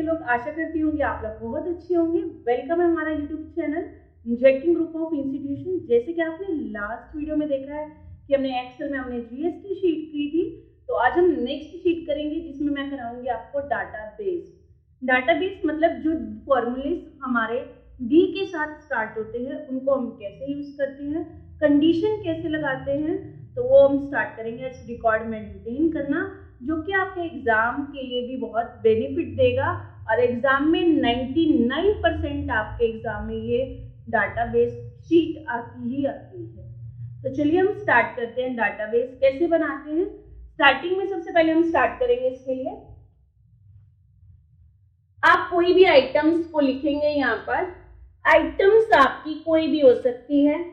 लोग? आशा करती हूँ कि आप लोग बहुत अच्छे होंगे। वेलकम है हमारा YouTube channel injecting group of institution. जैसे कि आपने लास्ट वीडियो में देखा है कि हमने एक्सेल में हमने जीएसटी शीट की थी, तो आज हम नेक्स्ट शीट करेंगे जिसमें मैं कराऊंगी आपको डाटाबेस। डाटाबेस मतलब जो फॉर्मूलेस हमारे डी के साथ स्टार्ट होते हैं उनको हम कैसे यूज करते हैं, कंडीशन कैसे लगाते हैं, तो वो हम स्टार्ट करेंगे। रिकॉर्ड मेंटेन करना जो कि आपके एग्जाम के लिए भी बहुत बेनिफिट देगा और एग्जाम में 99% आपके एग्जाम में ये डाटाबेस शीट आती ही आती है। तो चलिए हम स्टार्ट करते हैं। डाटाबेस कैसे बनाते हैं, स्टार्टिंग में सबसे पहले हम स्टार्ट करेंगे। इसके लिए आप कोई भी आइटम्स को लिखेंगे। यहाँ पर आइटम्स आपकी कोई भी हो सकती है,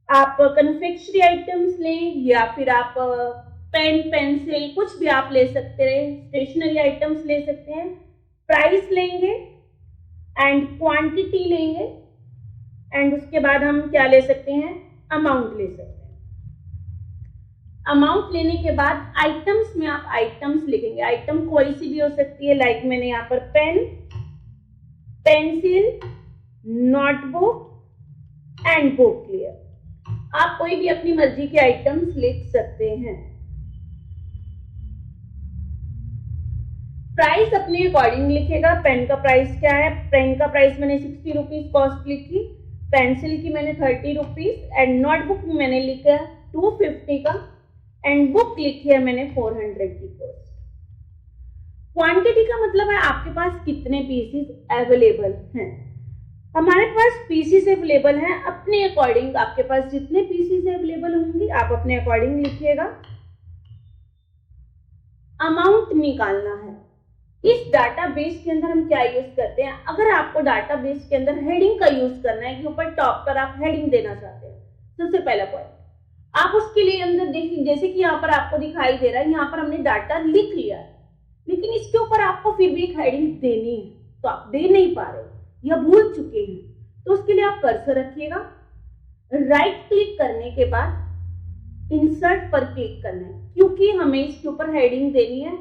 आप कन्फेक्शनरी आइटम्स लें या फिर आप पेन पेंसिल कुछ भी आप ले सकते हैं, स्टेशनरी आइटम्स ले सकते हैं। प्राइस लेंगे एंड क्वांटिटी लेंगे एंड उसके बाद हम क्या ले सकते हैं, अमाउंट ले सकते हैं। अमाउंट लेने के बाद आइटम्स में आप आइटम्स लिखेंगे। आइटम कोई सी भी हो सकती है, लाइक मैंने यहाँ पर pen, pencil, notebook and book लिया। आप कोई भी अपनी मर्जी के आइटम्स लिख सकते हैं। प्राइस अपने अकॉर्डिंग लिखेगा। पेन का प्राइस क्या है, पेन का प्राइस मैंने 60 रुपीज कॉस्ट लिखी, पेंसिल की मैंने 30 रुपीज एंड नोटबुक में मैंने लिखा 250 का एंड बुक लिखी है मैंने 400 की कॉस्ट। क्वांटिटी का मतलब है आपके पास कितने पीसेस अवेलेबल हैं। हमारे पास पीसेस अवेलेबल हैं, अपने अकॉर्डिंग आपके पास जितने पीसेस अवेलेबल होंगे आप अपने अकॉर्डिंग लिखिएगा। अमाउंट निकालना है। इस डाटाबेस के अंदर हम क्या यूज करते हैं, अगर आपको डाटाबेस के अंदर हेडिंग का यूज करना है कि ऊपर टॉप पर आप हेडिंग देना चाहते हैं, सबसे पहला पॉइंट आप उसके लिए अंदर देखिए, जैसे कि यहाँ पर आपको दिखाई दे रहा है, यहाँ पर हमने डाटा लिख लिया है, लेकिन इसके ऊपर आपको फिर भी एक हेडिंग देनी है, तो आप दे नहीं पा रहे या भूल चुके हैं, तो उसके लिए आप कर्सर रखिएगा। राइट क्लिक करने के बाद इंसर्ट पर क्लिक करना है, क्योंकि हमें इसके ऊपर हेडिंग देनी है,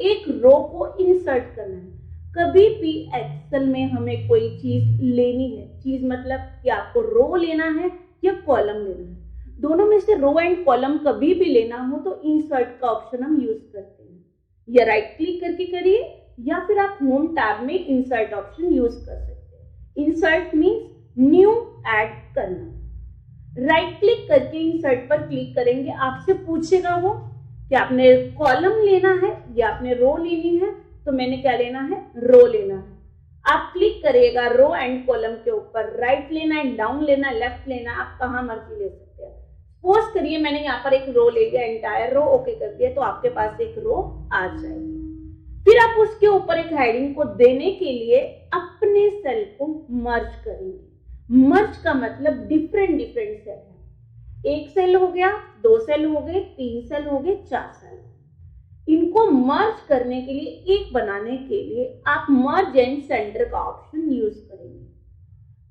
एक रो को इंसर्ट करना है। कभी भी एक्सेल में हमें कोई चीज लेनी है, चीज मतलब कि आपको रो लेना है या कॉलम लेना है, दोनों में से रो एंड कॉलम कभी भी लेना हो तो इंसर्ट का ऑप्शन हम यूज करते हैं। या राइट क्लिक करके करिए या फिर आप होम टैब में इंसर्ट ऑप्शन यूज कर सकते हैं। इंसर्ट मीन्स न्यू ऐड करना। राइट क्लिक करके इंसर्ट पर क्लिक करेंगे, आपसे पूछेगा वो कि आपने कॉलम लेना है या आपने रो लेनी है, तो मैंने क्या लेना है, रो लेना है। आप क्लिक करिएगा रो एंड कॉलम के ऊपर, राइट लेना है, डाउन लेना है, लेफ्ट लेना, आप कहां मर्जी ले सकते हैं। सपोज करिए मैंने यहाँ पर एक रो ले लिया, एंटायर रो ओके कर दिया, तो आपके पास एक रो आ जाएगी। फिर आप उसके ऊपर एक हेडिंग को देने के लिए अपने सेल को मर्ज करेंगे। मर्ज का मतलब डिफरेंट डिफरेंट सेल है, एक सेल हो गया, दो सेल हो गए, तीन सेल हो गए, चार सेल। इनको मर्ज करने के लिए, एक बनाने के लिए आप मर्ज एंड सेंटर का ऑप्शन यूज करेंगे।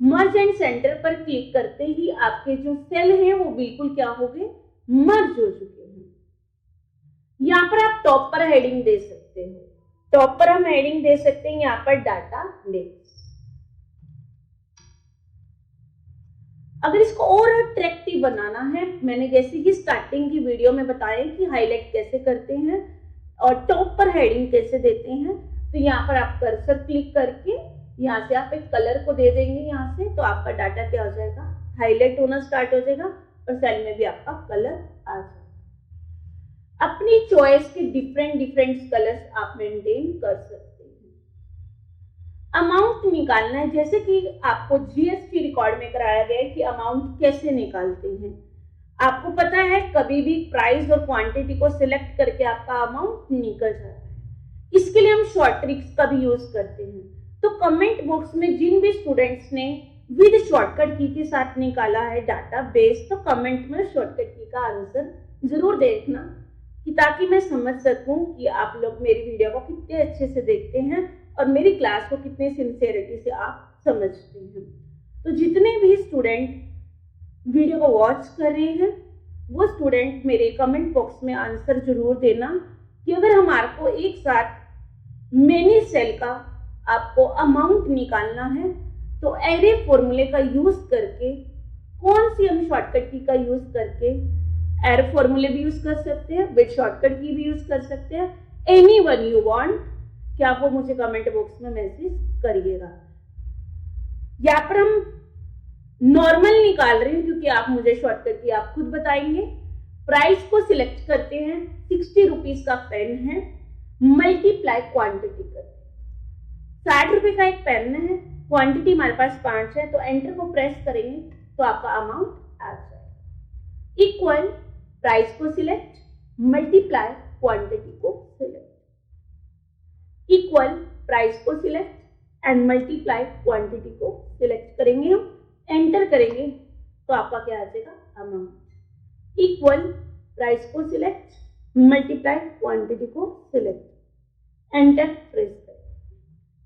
मर्ज एंड सेंटर पर क्लिक करते ही आपके जो सेल हैं वो बिल्कुल क्या हो गए, मर्ज हो चुके हैं। यहाँ पर आप टॉप पर हेडिंग दे सकते हो, टॉप पर हम हेडिंग दे सकते हैं यहाँ पर डाटाबेस। अगर इसको और अट्रैक्टिव बनाना है, मैंने जैसे कि स्टार्टिंग की वीडियो में बताया कि हाईलाइट कैसे करते हैं और टॉप पर हेडिंग कैसे देते हैं, तो यहाँ पर आप कर्सर क्लिक करके यहाँ से आप एक कलर को दे देंगे यहाँ से, तो आपका डाटा क्या हो जाएगा, हाईलाइट होना स्टार्ट हो जाएगा और सेल में भी आपका कलर आ जाएगा। अपनी चॉइस के डिफरेंट डिफरेंट कलर्स आप मेंटेन कर सकते हैं। अमाउंट निकालना है, जैसे कि आपको जीएसटी रिकॉर्ड में कराया गया है कि अमाउंट कैसे निकालते हैं। आपको पता है कभी भी प्राइस और क्वांटिटी को सिलेक्ट करके आपका अमाउंट निकल जाता है। इसके लिए हम शॉर्ट ट्रिक्स का भी यूज करते हैं। तो कमेंट बॉक्स में जिन भी स्टूडेंट्स ने विद शॉर्टकट की के साथ निकाला है डाटाबेस, तो कमेंट में शॉर्टकट की का आंसर जरूर देखना, कि ताकि मैं समझ सकूं कि आप लोग मेरी वीडियो को कितने अच्छे से देखते हैं और मेरी क्लास को कितने सिंसियरिटी से आप समझते हैं। तो जितने भी स्टूडेंट वीडियो को वॉच कर रहे हैं वो स्टूडेंट मेरे कमेंट बॉक्स में आंसर जरूर देना कि अगर हमारे को एक साथ मेनी सेल का आपको अमाउंट निकालना है, तो एरे फॉर्मूले का यूज करके, कौन सी हम शॉर्टकट की का यूज करके, एरे फॉर्मूले भी यूज कर सकते हैं, बिट शॉर्टकट की भी यूज कर सकते हैं, एनी वन यू वांट, क्या वो मुझे कमेंट बॉक्स में मैसेज करिएगा। यहाँ पर हम नॉर्मल निकाल रहे हैं क्योंकि आप मुझे शॉर्टकट की आप खुद बताएंगे। प्राइस को सिलेक्ट करते हैं, 60 रुपीज का पेन है, मल्टीप्लाई क्वांटिटी करते हैं। 60 रुपए का एक पेन है, क्वांटिटी हमारे पास 5 है, तो एंटर को प्रेस करेंगे तो आपका अमाउंट आ जाएगा। इक्वल प्राइस को सिलेक्ट, मल्टीप्लाई क्वांटिटी को सिलेक्ट, इक्वल प्राइस को सिलेक्ट एंड मल्टीप्लाई क्वांटिटी को सिलेक्ट करेंगे हम, एंटर करेंगे तो आपका क्या आ जाएगा, अमाउंट। इक्वल प्राइस को सिलेक्ट, मल्टीप्लाई क्वांटिटी को सिलेक्ट, एंटर प्रेस करें।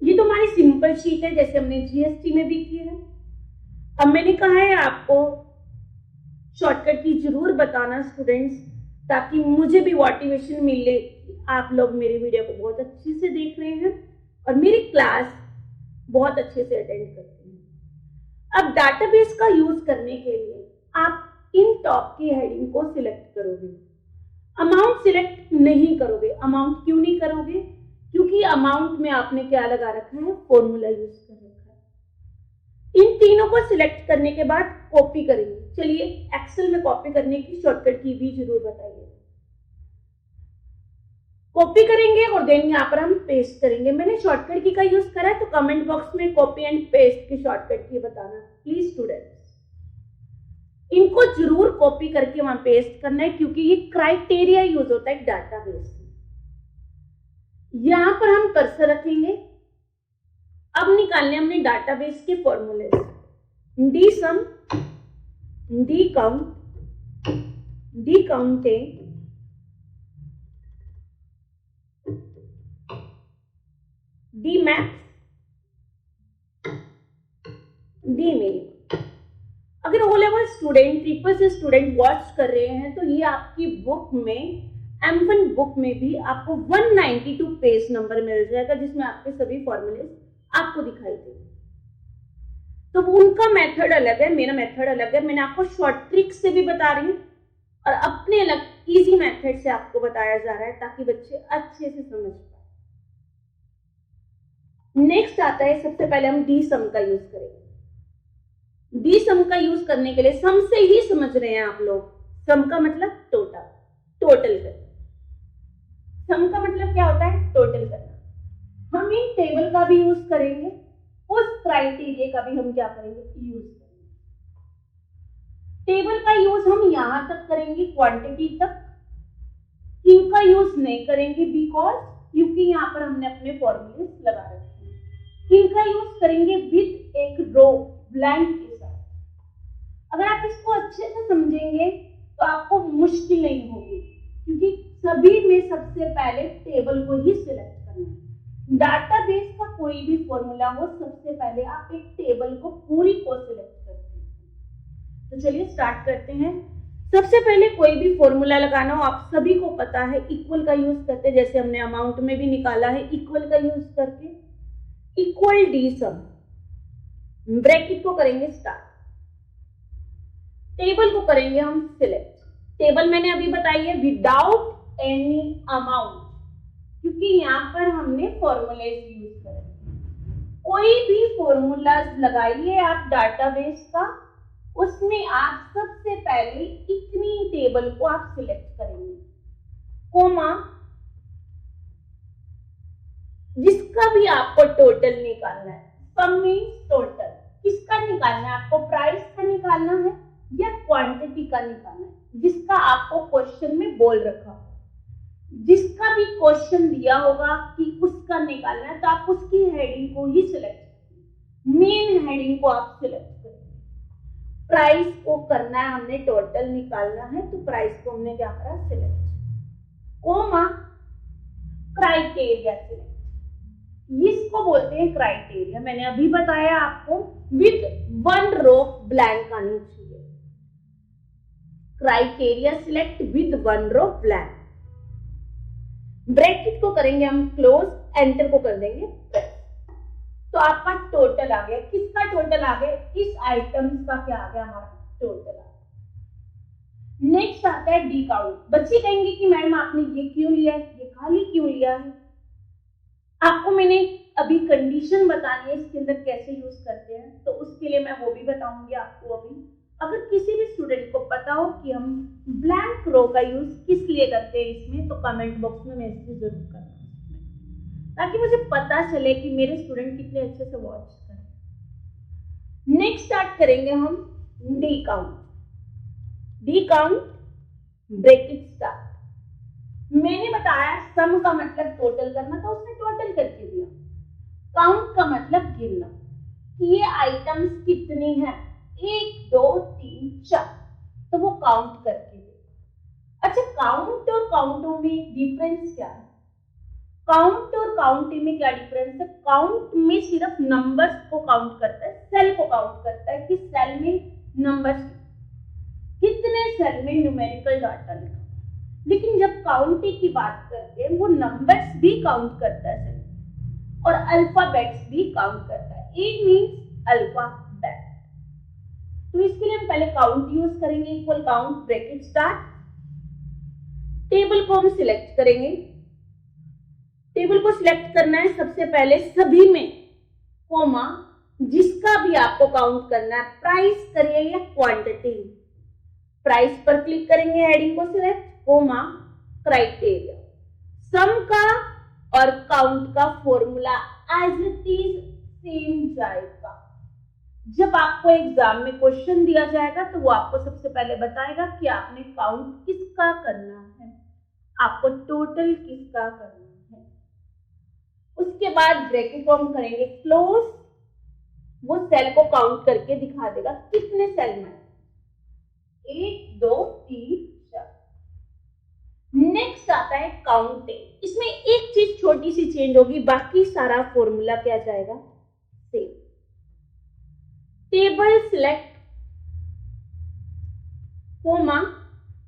ये तो हमारी सिंपल शीट है जैसे हमने जीएसटी में भी किया है। अब मैंने कहा है आपको शॉर्टकट की जरूर बताना स्टूडेंट्स, ताकि मुझे भी मोटिवेशन मिले कि आप लोग मेरी वीडियो को बहुत अच्छे से देख रहे हैं और मेरी क्लास बहुत अच्छे से अटेंड करते हैं। अब डाटाबेस का यूज करने के लिए आप इन टॉप की हेडिंग को सिलेक्ट करोगे, अमाउंट सिलेक्ट नहीं करोगे। अमाउंट क्यों नहीं करोगे? क्योंकि अमाउंट में आपने क्या लगा रखा है, फॉर्मूला यूज कर रखा है। इन तीनों को सिलेक्ट करने के बाद कॉपी करेंगे। चलिए एक्सेल में कॉपी करने की शॉर्टकट की भी जरूर बताइए। कॉपी करेंगे और देन यहाँ पर हम पेस्ट करेंगे। मैंने शॉर्टकट की का यूज करा है, तो कमेंट बॉक्स में कॉपी एंड पेस्ट की शॉर्टकट की बताना प्लीज स्टूडेंट्स। इनको जरूर कॉपी करके वहां पेस्ट करना है, क्योंकि ये क्राइटेरिया यूज होता है डाटाबेस में। यहां पर हम कर्सर रखेंगे। अब निकालने हमने डाटाबेस के फॉर्मूले, D sum, D count, D counting, D max, D minimum. अगर O level student, triple C student watch कर रहे हैं, तो ये आपकी बुक में, M1 बुक में भी आपको 192 पेज नंबर मिल जाएगा, जिसमें आपके सभी फॉर्मूले आपको दिखाई देंगे। तो उनका मेथड अलग है, मेरा मेथड अलग है। मैंने आपको शॉर्ट ट्रिक से भी बता रही हूँ और अपने अलग इजी मेथड से आपको बताया जा रहा है, ताकि बच्चे अच्छे से समझ पाए। नेक्स्ट आता है, सबसे पहले हम डी सम का यूज करेंगे। डी सम का यूज करने के लिए सम से ही समझ रहे हैं आप लोग। सम का मतलब टोटल, टोटल करना। सम का मतलब क्या होता है, टोटल करना। हम इन टेबल का भी यूज करेंगे, उस क्राइटेरिया का भी हम क्या करेंगे, यूज करेंगे। टेबल का यूज हम यहां तक करेंगे, क्वांटिटी तक। इनका यूज नहीं करेंगे बिकॉज, क्योंकि यहाँ पर हमने अपने फॉर्मूले लगा रखे हैं। इनका यूज करेंगे विद एक रो ब्लैंक के साथ। अगर आप इसको अच्छे से समझेंगे तो आपको मुश्किल नहीं होगी, क्योंकि सभी में सबसे पहले टेबल को ही सिलेक्ट करना है। डाटाबेस का कोई भी फॉर्मूला हो, सबसे पहले आप एक टेबल को पूरी को सिलेक्ट करते हैं। तो चलिए स्टार्ट करते हैं। सबसे पहले कोई भी फॉर्मूला लगाना हो, आप सभी को पता है, इक्वल का यूज करते हैं। जैसे हमने अमाउंट में भी निकाला है, इक्वल का यूज करके, इक्वल डी सम, ब्रैकेट को करेंगे स्टार्ट, टेबल को करेंगे हम सिलेक्ट। टेबल मैंने अभी बताई है विदाउट एनी अमाउंट, क्योंकि यहाँ पर हमने फॉर्मूले यूज करे। कोई भी फॉर्मूला लगाइए आप डाटाबेस का, उसमें आप सबसे पहले इतनी टेबल को आप सिलेक्ट करेंगे, कोमा, जिसका भी आपको टोटल निकालना है। सम मीन्स टोटल, किसका निकालना है आपको, प्राइस का निकालना है या क्वांटिटी का निकालना है, जिसका आपको क्वेश्चन में बोल रखा हो। जिसका भी क्वेश्चन दिया होगा कि उसका निकालना है, तो आप उसकी हेडिंग को ही सिलेक्ट करेंगे, मेन हेडिंग को आप सिलेक्ट करेंगे। प्राइस को करना है हमने, टोटल निकालना है, तो प्राइस को हमने क्या करा, सिलेक्ट, कोमा, क्राइटेरिया सिलेक्ट। इसको बोलते हैं क्राइटेरिया। मैंने अभी बताया आपको, विद वन रो ब्लैंक आनी चाहिए। Criteria select with one row blank. Bracket को करेंगे हम क्लोज एंटर को कर देंगे प्रेस। तो आपका टोटल आ गया। किसका टोटल आ गया? इस आइटम्स का क्या आ गया? हमारा टोटल आ गया। नेक्स्ट आता है डी काउंट। बच्चे कहेंगे कि मैडम आपने ये क्यों लिया है, ये खाली क्यों लिया है? आपको मैंने अभी कंडीशन बतानी है इसके अंदर कैसे यूज करते हैं, तो उसके लिए मैं वो भी बताऊंगी आपको अभी। अगर किसी भी स्टूडेंट को पता हो कि हम ब्लैंक रो का यूज किस लिए करते हैं इसमें, तो कमेंट बॉक्स में मैसेज जरूर करना, ताकि मुझे पता चले कि मेरे स्टूडेंट कितने अच्छे से वॉच करें। नेक्स्ट स्टार्ट करेंगे हम D count. D count, bracket start. मैंने बताया सम का मतलब टोटल करना, तो उसने टोटल करके दिया। काउंट का मतलब गिनना कि ये आइटम्स कितनी हैं, 1 2 3 4, तो वो काउंट करके दे। अच्छा, काउंट और काउंटों में डिफरेंस क्या है? काउंट और काउंटिंग में क्या डिफरेंस है? काउंट में सिर्फ नंबर्स को काउंट करता है, सेल को काउंट करता है कि सेल में नंबर्स कितने, सेल में न्यूमेरिकल डाटा लिखा। लेकिन जब काउंटिंग की बात करते हैं, वो नंबर्स भी काउंट करता है सेल, और अल्फाबेट्स भी काउंट करता है। It means alphabet. तो इसके लिए हम पहले काउंट यूज करेंगे, equal count bracket start. Table को हम सिलेक्ट करेंगे। टेबल को सिलेक्ट करना है सबसे पहले सभी में, कोमा, जिसका भी आपको काउंट करना है, प्राइस करिए या क्वांटिटी। प्राइस पर क्लिक करेंगे, हेडिंग को सिलेक्ट, कोमा, क्राइटेरिया। सम का और काउंट का formula as it is same जाएगा। जब आपको एग्जाम में क्वेश्चन दिया जाएगा तो वो आपको सबसे पहले बताएगा कि आपने काउंट किसका करना है, आपको टोटल किसका करना है। उसके बाद ब्रैकेट को हम करेंगे क्लोज। वो सेल को काउंट करके दिखा देगा कितने सेल में, 1 2 3 4। नेक्स्ट आता है काउंटिंग। इसमें एक चीज छोटी सी चेंज होगी, बाकी सारा फॉर्मूला क्या जाएगा, सेम। टेबल सिलेक्ट, कोमा,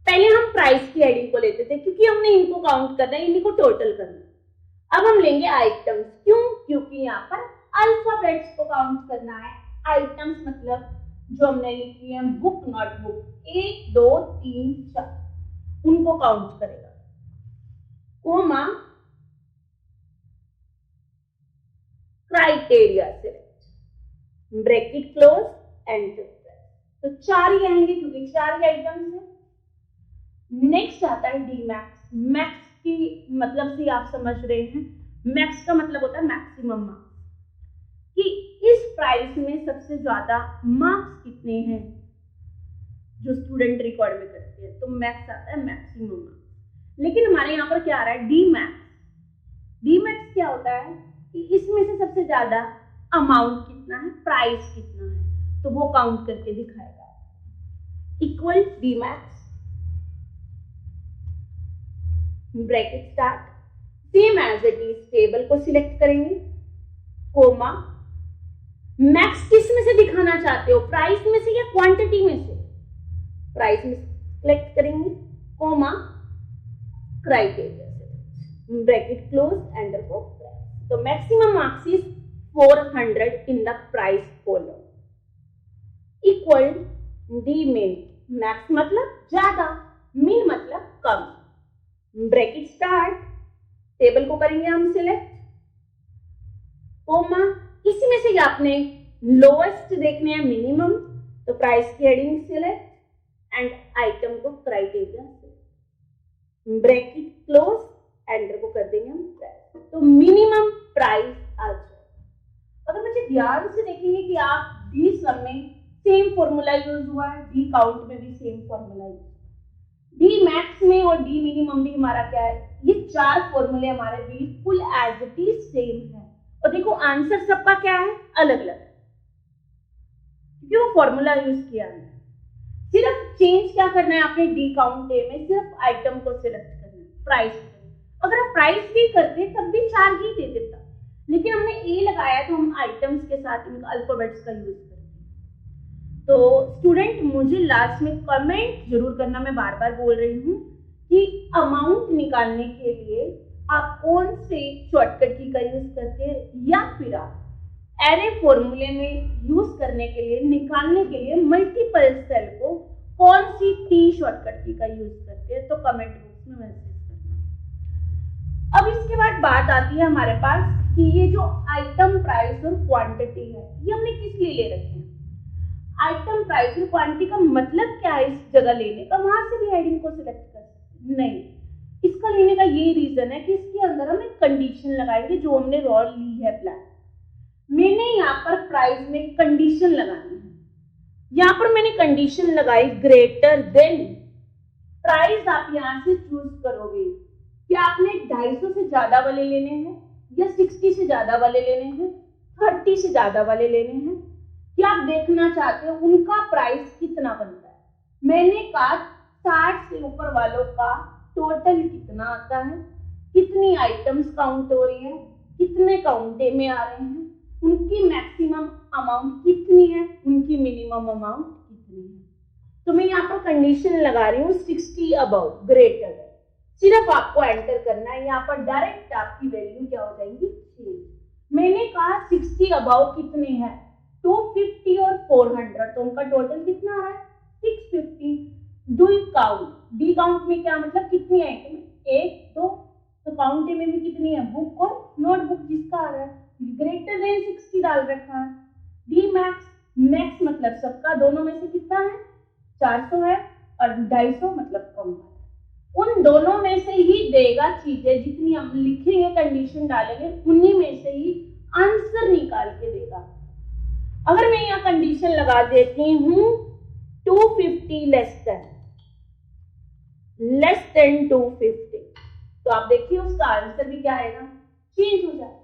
पहले हम प्राइस की हेडिंग को लेते थे क्योंकि हमने इनको काउंट करना है, इन्हीं को टोटल करना है। अब हम लेंगे आइटम्स। क्यों? क्योंकि यहाँ पर अल्फाबेट्स को काउंट करना है। आइटम्स मतलब जो हमने लिखी है बुक, नोटबुक, 1 2 3 4, उनको काउंट करेगा। Comma, criteria select, bracket close, enter press. तो 4 ही आएंगे क्योंकि 4 ही आइटम्स है। नेक्स्ट आता है डी मैक्स। मैक्स की मतलब से आप समझ रहे हैं, मैक्स का मतलब होता है मैक्सिमम मार्क्स, कि इस प्राइस में सबसे ज्यादा मार्क्स कितने हैं जो स्टूडेंट रिकॉर्ड में करते हैं, तो मैक्स आता है मैक्सिमम मार्क्स। लेकिन हमारे यहाँ पर क्या आ रहा है, डी मैक्स। डी मैक्स क्या होता है कि इसमें से सबसे ज्यादा अमाउंट कितना है, प्राइस कितना है, तो वो काउंट करके दिखाएगा। Equal D max, bracket start, same as it is. Table को सिलेक्ट करेंगे, कोमा, मैक्स किस में से दिखाना चाहते हो, प्राइस में से या क्वांटिटी में से? प्राइस में सिलेक्ट करेंगे, कोमा, क्राइटेरिया से, ब्रैकेट क्लोज, एंटर को प्रेस। तो maximum marks is 400 in the price column. Equal D मिन। मैक्स मतलब ज्यादा, मिन मतलब कम। ब्रैकेट स्टार्ट, टेबल को करेंगे हम सिलेक्ट, कोमा, इसी में से आपने लोएस्ट देखने हैं मिनिमम, तो प्राइस की हेडिंग सिलेक्ट एंड आइटम को क्राइटेरिया से, ब्रैकेट क्लोज, एंटर को कर देंगे हम प्राइस। तो मिनिमम प्राइस आ जाए। अगर मुझे ध्यान से देखेंगे कि आप डी सम में सेम फॉर्मूला यूज हुआ है, डी काउंट में भी same formula use, D max में और डी मिनिमम भी हमारा क्या है, ये 4 फॉर्मूले हमारे बिल्कुल एज इट इज सेम है। और देखो आंसर सबका क्या है, अलग अलग, क्योंकि वो फॉर्मूला यूज किया है। सिर्फ चेंज क्या करना है आपने, डी काउंट ए में सिर्फ आइटम को सिलेक्ट करना है, प्राइस। अगर आप प्राइस भी करते तब भी 4 ही दे देता, लेकिन हमने ए लगाया तो हम आइटम्स के साथ इनका अल्फाबेट्स का यूज करते हैं। तो स्टूडेंट मुझे लास्ट में कमेंट जरूर करना, मैं बार बार बोल रही हूँ कि अमाउंट निकालने के लिए आप कौन से शॉर्टकट की का यूज करते हैं, या फिर आप एरे फॉर्मूले में यूज करने के लिए, निकालने के लिए मल्टीपल सेल को कौन सी टी शॉर्टकट की का यूज करते हैं, तो कमेंट बॉक्स में मैसेज करना। अब इसके बाद बात आती है हमारे पास कि ये जो आइटम प्राइस और क्वांटिटी है, ये हमने किस लिए ले रखे हैं। आइटम प्राइस और क्वांटिटी का मतलब क्या है इस जगह लेने का, वहां से भी हेडिंग को सिलेक्ट कर सकते हैं। नहीं, इसका लेने का ये रीजन है कि इसके अंदर हम एक कंडीशन लगाएंगे जो हमने रॉ ली है प्लान। मैंने यहाँ पर प्राइस में कंडीशन लगानी है, यहाँ पर मैंने कंडीशन लगाई ग्रेटर देन। प्राइस आप यहाँ से चूज करोगे कि आपने 250 से ज्यादा वाले लेने हैं, या 60 से ज्यादा वाले लेने हैं, 30 से ज्यादा वाले लेने हैं, क्या आप देखना चाहते हो उनका प्राइस कितना बनता है। मैंने कहा 60 से ऊपर वालों का टोटल कितना आता है, कितनी आइटम्स काउंट हो रही है, कितने काउंटे में आ रहे हैं, उनकी मैक्सिमम अमाउंट कितनी है, उनकी मिनिमम अमाउंट कितनी है। तो मैं यहाँ पर कंडीशन लगा रही हूँ 60 अबव ग्रेटर है। सिर्फ आपको एंटर करना है, यहाँ पर डायरेक्ट आपकी वैल्यू क्या हो जाएगी चेंज। मैंने कहा 60 अबव कितने हैं, 250 और 400, तो उनका टोटल कितना आ रहा है 650। डू काउंट, डी काउंट में क्या मतलब कितनी आइटम, 1 2, तो काउंटे में भी कितनी है, बुक और नोटबुक जिसका आ रहा है ग्रेटर देन 60 डाल रखा है। डी मैक्स, मैक्स मतलब सबका, दोनों में से कितना है 400 है, और 250 मतलब कम है। उन दोनों में से ही देगा चीजें, जितनी हम लिखेंगे कंडीशन डालेंगे उन्हीं में से ही आंसर निकाल के देगा। अगर मैं यहाँ कंडीशन लगा देती हूँ 250 लेस देन 250, तो आप देखिए उसका आंसर भी क्या आएगा, चेंज हो जाएगा।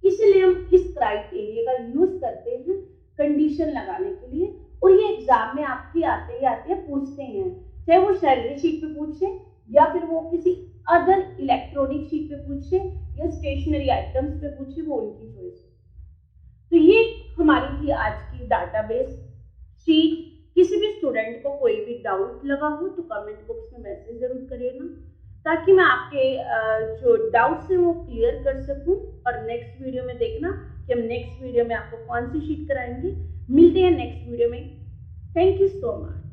इसलिए हम इस क्राइटेरिया का यूज करते हैं कंडीशन लगाने के लिए, और ये एग्जाम में आपके आते ही पूछते हैं, चाहे वो सैलरी शीट पे पूछे, या फिर वो किसी अदर इलेक्ट्रॉनिक शीट पे पूछे, या स्टेशनरी आइटम्स पे पूछे, वो उनकी चॉइस है। तो ये हमारी थी आज की डाटाबेस शीट। किसी भी स्टूडेंट को कोई भी डाउट लगा हो तो कमेंट बॉक्स में मैसेज जरूर करिएगा, ताकि मैं आपके जो डाउट्स हैं वो क्लियर कर सकूं। और नेक्स्ट वीडियो में देखना कि हम नेक्स्ट वीडियो में आपको कौन सी शीट कराएंगे। मिलते हैं नेक्स्ट वीडियो में। Thank you so much.